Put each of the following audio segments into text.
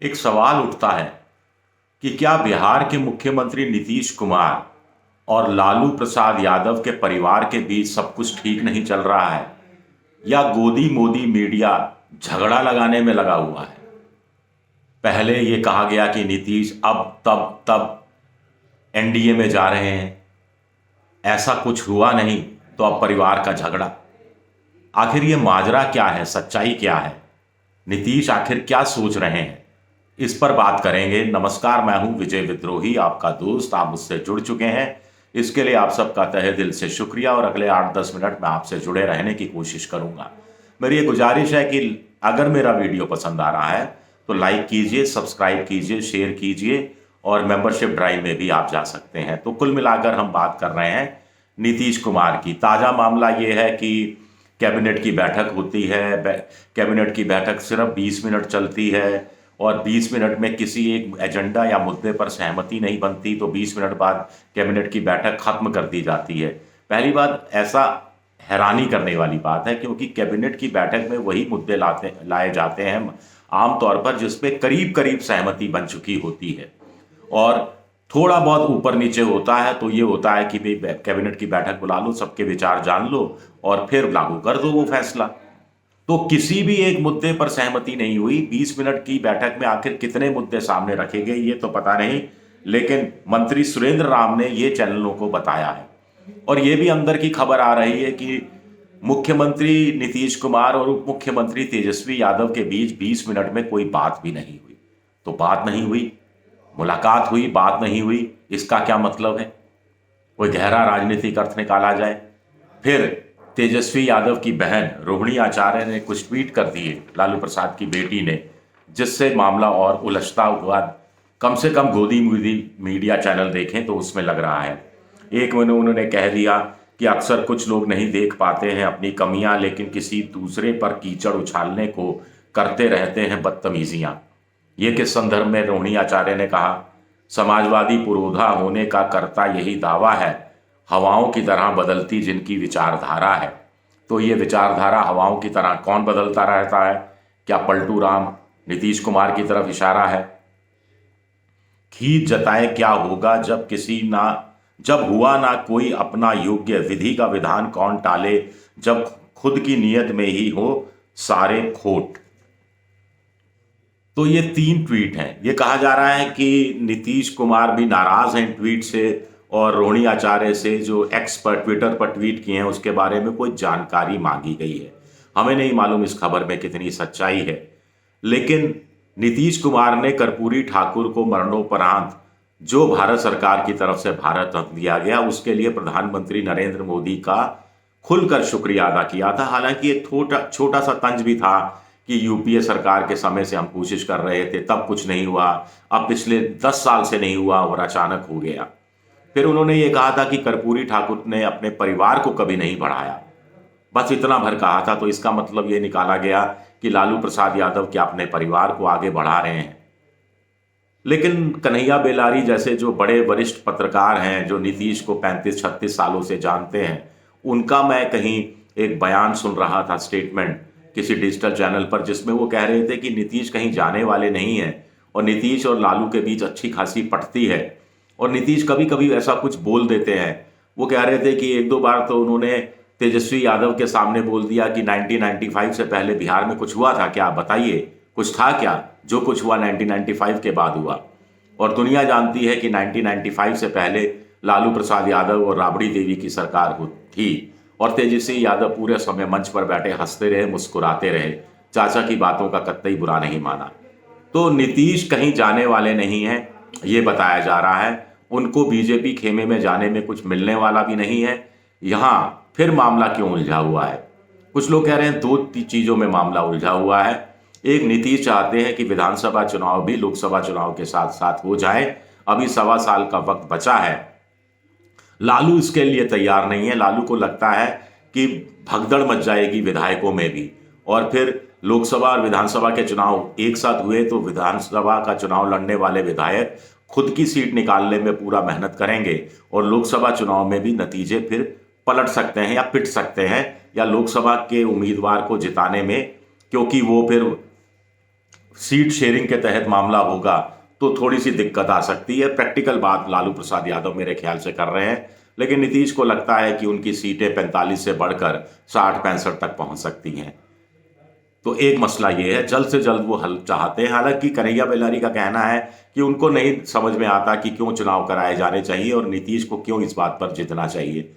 एक सवाल उठता है कि क्या बिहार के मुख्यमंत्री नीतीश कुमार और लालू प्रसाद यादव के परिवार के बीच सब कुछ ठीक नहीं चल रहा है, या गोदी मोदी मीडिया झगड़ा लगाने में लगा हुआ है। पहले ये कहा गया कि नीतीश अब तब तब एनडीए में जा रहे हैं, ऐसा कुछ हुआ नहीं, तो अब परिवार का झगड़ा। आखिर ये माजरा क्या है, सच्चाई क्या है, नीतीश आखिर क्या सोच रहे हैं, इस पर बात करेंगे। नमस्कार, मैं हूं विजय विद्रोही, आपका दोस्त। आप मुझसे जुड़ चुके हैं, इसके लिए आप सबका तहे दिल से शुक्रिया। और अगले 8-10 मिनट में आपसे जुड़े रहने की कोशिश करूंगा। मेरी ये गुजारिश है कि अगर मेरा वीडियो पसंद आ रहा है तो लाइक कीजिए, सब्सक्राइब कीजिए, शेयर कीजिए, और मेंबरशिप ड्राइव में भी आप जा सकते हैं। तो कुल मिलाकर हम बात कर रहे हैं नीतीश कुमार की। ताज़ा मामला ये है कि कैबिनेट की बैठक होती है, कैबिनेट की बैठक सिर्फ 20 मिनट चलती है, और 20 मिनट में किसी एक एजेंडा या मुद्दे पर सहमति नहीं बनती तो 20 मिनट बाद कैबिनेट की बैठक खत्म कर दी जाती है। पहली बात, ऐसा हैरानी करने वाली बात है, क्योंकि कैबिनेट की बैठक में वही मुद्दे लाए जाते हैं आमतौर पर जिसपे करीब करीब सहमति बन चुकी होती है, और थोड़ा बहुत ऊपर नीचे होता है तो ये होता है कि भाई कैबिनेट की बैठक बुला लो, सबके विचार जान लो और फिर लागू कर दो वो फैसला। तो किसी भी एक मुद्दे पर सहमति नहीं हुई। 20 मिनट की बैठक में आखिर कितने मुद्दे सामने रखे गए ये तो पता नहीं, लेकिन मंत्री सुरेंद्र राम ने ये चैनलों को बताया है। और ये भी अंदर की खबर आ रही है कि मुख्यमंत्री नीतीश कुमार और उप मुख्यमंत्री तेजस्वी यादव के बीच 20 मिनट में कोई बात भी नहीं हुई। तो बात नहीं हुई, मुलाकात हुई, बात नहीं हुई, इसका क्या मतलब है? कोई गहरा राजनीतिक अर्थ निकाला जाए। फिर तेजस्वी यादव की बहन रोहिणी आचार्य ने कुछ ट्वीट कर दिए लालू प्रसाद की बेटी ने, जिससे मामला और उलझता हुआ कम से कम गोदी मोदी मीडिया चैनल देखें तो उसमें लग रहा है। एक में उन्होंने कह दिया कि अक्सर कुछ लोग नहीं देख पाते हैं अपनी कमियां, लेकिन किसी दूसरे पर कीचड़ उछालने को करते रहते हैं बदतमीजियां। ये किस संदर्भ में रोहिणी आचार्य ने कहा? समाजवादी पुरोधा होने का करता यही दावा है, हवाओं की तरह बदलती जिनकी विचारधारा है। तो ये विचारधारा हवाओं की तरह कौन बदलता रहता है? क्या पलटू राम नीतीश कुमार की तरफ इशारा है? खींच जताए क्या होगा जब हुआ ना कोई अपना योग्य, विधि का विधान कौन टाले, जब खुद की नीयत में ही हो सारे खोट। तो ये 3 ट्वीट हैं। ये कहा जा रहा है कि नीतीश कुमार भी नाराज हैं ट्वीट से, और रोहिणी आचार्य से जो एक्स पर ट्विटर पर ट्वीट किए हैं उसके बारे में कोई जानकारी मांगी गई है। हमें नहीं मालूम इस खबर में कितनी सच्चाई है, लेकिन नीतीश कुमार ने कर्पूरी ठाकुर को मरणोपरांत जो भारत सरकार की तरफ से भारत रत्न दिया गया उसके लिए प्रधानमंत्री नरेंद्र मोदी का खुलकर शुक्रिया अदा किया था। हालांकि एक छोटा सा तंज भी था कि यूपीए सरकार के समय से हम कोशिश कर रहे थे, तब कुछ नहीं हुआ, अब पिछले 10 साल से नहीं हुआ और अचानक हो गया। फिर उन्होंने ये कहा था कि कर्पूरी ठाकुर ने अपने परिवार को कभी नहीं बढ़ाया, बस इतना भर कहा था। तो इसका मतलब ये निकाला गया कि लालू प्रसाद यादव क्या अपने परिवार को आगे बढ़ा रहे हैं। लेकिन कन्हैया बेलारी जैसे जो बड़े वरिष्ठ पत्रकार हैं, जो नीतीश को 35-36 सालों से जानते हैं, उनका मैं कहीं एक बयान सुन रहा था, स्टेटमेंट किसी डिजिटल चैनल पर, जिसमें वो कह रहे थे कि नीतीश कहीं जाने वाले नहीं हैं और नीतीश और लालू के बीच अच्छी खासी पटती है, और नीतीश कभी कभी ऐसा कुछ बोल देते हैं। वो कह रहे थे कि 1-2 बार तो उन्होंने तेजस्वी यादव के सामने बोल दिया कि 1995 से पहले बिहार में कुछ हुआ था क्या, बताइए, कुछ था क्या? जो कुछ हुआ 1995 के बाद हुआ। और दुनिया जानती है कि 1995 से पहले लालू प्रसाद यादव और राबड़ी देवी की सरकार थी, और तेजस्वी यादव पूरे समय मंच पर बैठे हंसते रहे, मुस्कुराते रहे, चाचा की बातों का कतई बुरा नहीं माना। तो नीतीश कहीं जाने वाले नहीं हैं, ये बताया जा रहा है। उनको बीजेपी खेमे में जाने में कुछ मिलने वाला भी नहीं है। यहाँ फिर मामला क्यों उलझा हुआ है? कुछ लोग कह रहे हैं 2 चीजों में मामला उलझा हुआ है। एक, नीतीश चाहते हैं कि विधानसभा चुनाव भी लोकसभा चुनाव के साथ साथ हो जाए, अभी 1.25 साल का वक्त बचा है। लालू इसके लिए तैयार नहीं है। लालू को लगता है कि भगदड़ मच जाएगी विधायकों में भी, और फिर लोकसभा और विधानसभा के चुनाव एक साथ हुए तो विधानसभा का चुनाव लड़ने वाले विधायक खुद की सीट निकालने में पूरा मेहनत करेंगे, और लोकसभा चुनाव में भी नतीजे फिर पलट सकते हैं या पिट सकते हैं, या लोकसभा के उम्मीदवार को जिताने में, क्योंकि वो फिर सीट शेयरिंग के तहत मामला होगा तो थोड़ी सी दिक्कत आ सकती है। प्रैक्टिकल बात लालू प्रसाद यादव मेरे ख्याल से कर रहे हैं, लेकिन नीतीश को लगता है कि उनकी सीटें 45 से बढ़कर 60-65 तक पहुंच सकती हैं। तो एक मसला ये है, जल्द से जल्द वो हल चाहते हैं। हालांकि कन्हैया बेलारी का कहना है कि उनको नहीं समझ में आता कि क्यों चुनाव कराए जाने चाहिए और नीतीश को क्यों इस बात पर जितना चाहिए।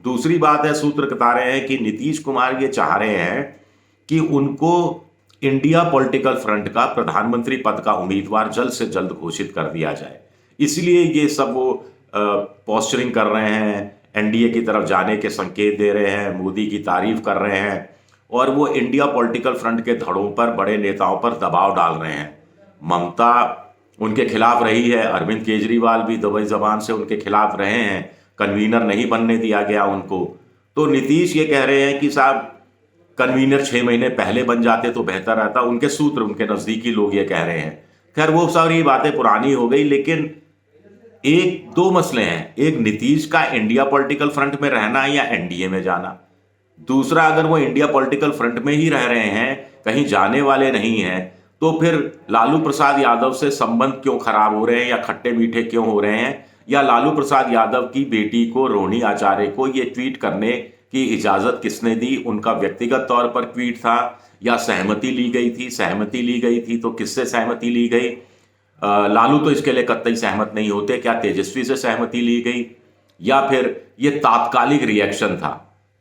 दूसरी बात है, सूत्र बता रहे हैं कि नीतीश कुमार ये चाह रहे हैं कि उनको इंडिया पॉलिटिकल फ्रंट का प्रधानमंत्री पद का उम्मीदवार जल्द से जल्द घोषित कर दिया जाए। इसलिए ये सब वो पोस्चरिंग कर रहे हैं, एनडीए की तरफ जाने के संकेत दे रहे हैं, मोदी की तारीफ कर रहे हैं और वो इंडिया पॉलिटिकल फ्रंट के धड़ों पर, बड़े नेताओं पर दबाव डाल रहे हैं। ममता उनके खिलाफ रही है, अरविंद केजरीवाल भी दुबई जबान से उनके खिलाफ रहे हैं, कन्वीनर नहीं बनने दिया गया उनको। तो नीतीश ये कह रहे हैं कि साहब कन्वीनर 6 महीने पहले बन जाते तो बेहतर रहता। उनके सूत्र, उनके नजदीकी लोग ये कह रहे हैं। खैर वो सारी बातें पुरानी हो गई, लेकिन एक दो मसले हैं। एक, नीतीश का इंडिया पॉलिटिकल फ्रंट में रहना या एनडीए में जाना। दूसरा, अगर वो इंडिया पॉलिटिकल फ्रंट में ही रह रहे हैं, कहीं जाने वाले नहीं हैं, तो फिर लालू प्रसाद यादव से संबंध क्यों खराब हो रहे हैं या खट्टे मीठे क्यों हो रहे हैं? या लालू प्रसाद यादव की बेटी को, रोहिणी आचार्य को, ये ट्वीट करने की इजाजत किसने दी? उनका व्यक्तिगत तौर पर ट्वीट था या सहमति ली गई थी? सहमति ली गई थी तो किससे सहमति ली गई? लालू तो इसके लिए कतई सहमत नहीं होते। क्या तेजस्वी से सहमति ली गई या फिर ये तात्कालिक रिएक्शन था?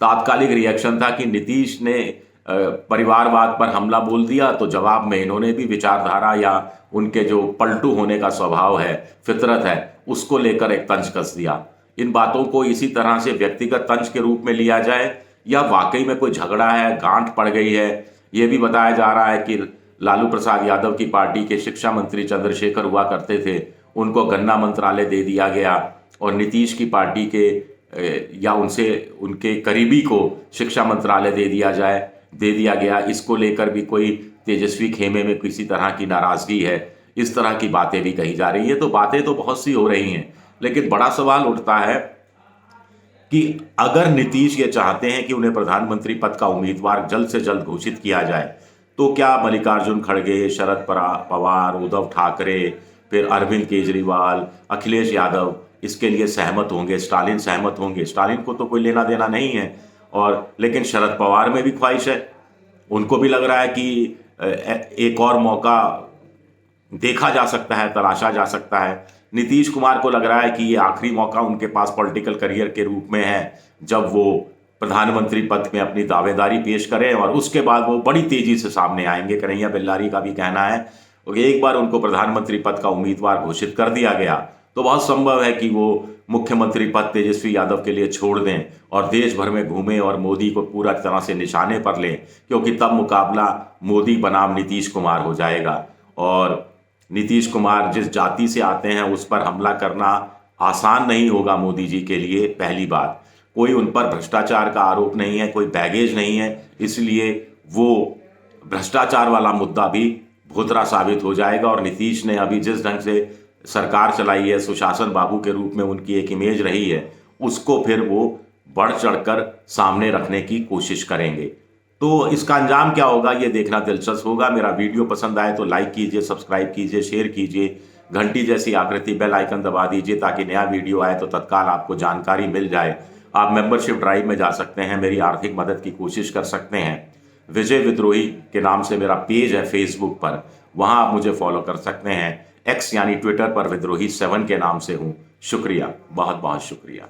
तात्कालिक रिएक्शन था कि नीतीश ने परिवारवाद पर हमला बोल दिया तो जवाब में इन्होंने भी विचारधारा या उनके जो पलटू होने का स्वभाव है, फितरत है, उसको लेकर एक तंज कस दिया। इन बातों को इसी तरह से व्यक्तिगत तंज के रूप में लिया जाए या वाकई में कोई झगड़ा है, गांठ पड़ गई है? यह भी बताया जा रहा है कि लालू प्रसाद यादव की पार्टी के शिक्षा मंत्री चंद्रशेखर हुआ करते थे, उनको गन्ना मंत्रालय दे दिया गया और नीतीश की पार्टी के या उनसे उनके करीबी को शिक्षा मंत्रालय दे दिया गया। इसको लेकर भी कोई तेजस्वी खेमे में किसी तरह की नाराजगी है, इस तरह की बातें भी कही जा रही है। तो बातें तो बहुत सी हो रही हैं, लेकिन बड़ा सवाल उठता है कि अगर नीतीश ये चाहते हैं कि उन्हें प्रधानमंत्री पद का उम्मीदवार जल्द से जल्द घोषित किया जाए, तो क्या मल्लिकार्जुन खड़गे, शरद पवार, उद्धव ठाकरे, फिर अरविंद केजरीवाल, अखिलेश यादव इसके लिए सहमत होंगे? स्टालिन सहमत होंगे? स्टालिन को तो कोई लेना देना नहीं है, और लेकिन शरद पवार में भी ख्वाहिश है। उनको भी लग रहा है कि एक और मौका देखा जा सकता है, तलाशा जा सकता है। नीतीश कुमार को लग रहा है कि ये आखिरी मौका उनके पास पॉलिटिकल करियर के रूप में है, जब वो प्रधानमंत्री पद में अपनी दावेदारी पेश करें और उसके बाद वो बड़ी तेजी से सामने आएंगे। कन्हैया बेल्लारी का भी कहना है कि एक बार उनको प्रधानमंत्री पद का उम्मीदवार घोषित कर दिया गया तो बहुत संभव है कि वो मुख्यमंत्री पद तेजस्वी यादव के लिए छोड़ दें और देश भर में घूमें और मोदी को पूरा तरह से निशाने पर लें, क्योंकि तब मुकाबला मोदी बनाम नीतीश कुमार हो जाएगा। और नीतीश कुमार जिस जाति से आते हैं उस पर हमला करना आसान नहीं होगा मोदी जी के लिए। पहली बात, कोई उन पर भ्रष्टाचार का आरोप नहीं है, कोई बैगेज नहीं है, इसलिए वो भ्रष्टाचार वाला मुद्दा भी भुतरा साबित हो जाएगा। और नीतीश ने अभी जिस ढंग से सरकार चलाई है, सुशासन बाबू के रूप में उनकी एक इमेज रही है, उसको फिर वो बढ़ चढ़कर सामने रखने की कोशिश करेंगे। तो इसका अंजाम क्या होगा ये देखना दिलचस्प होगा। मेरा वीडियो पसंद आए तो लाइक कीजिए, सब्सक्राइब कीजिए, शेयर कीजिए, घंटी जैसी आकृति बेल आइकन दबा दीजिए ताकि नया वीडियो आए तो तत्काल आपको जानकारी मिल जाए। आप मेंबरशिप ड्राइव में जा सकते हैं, मेरी आर्थिक मदद की कोशिश कर सकते हैं। विजय विद्रोही के नाम से मेरा पेज है फेसबुक पर, वहां आप मुझे फॉलो कर सकते हैं। एक्स यानी ट्विटर पर विद्रोही 7 के नाम से हूं। शुक्रिया, बहुत बहुत शुक्रिया।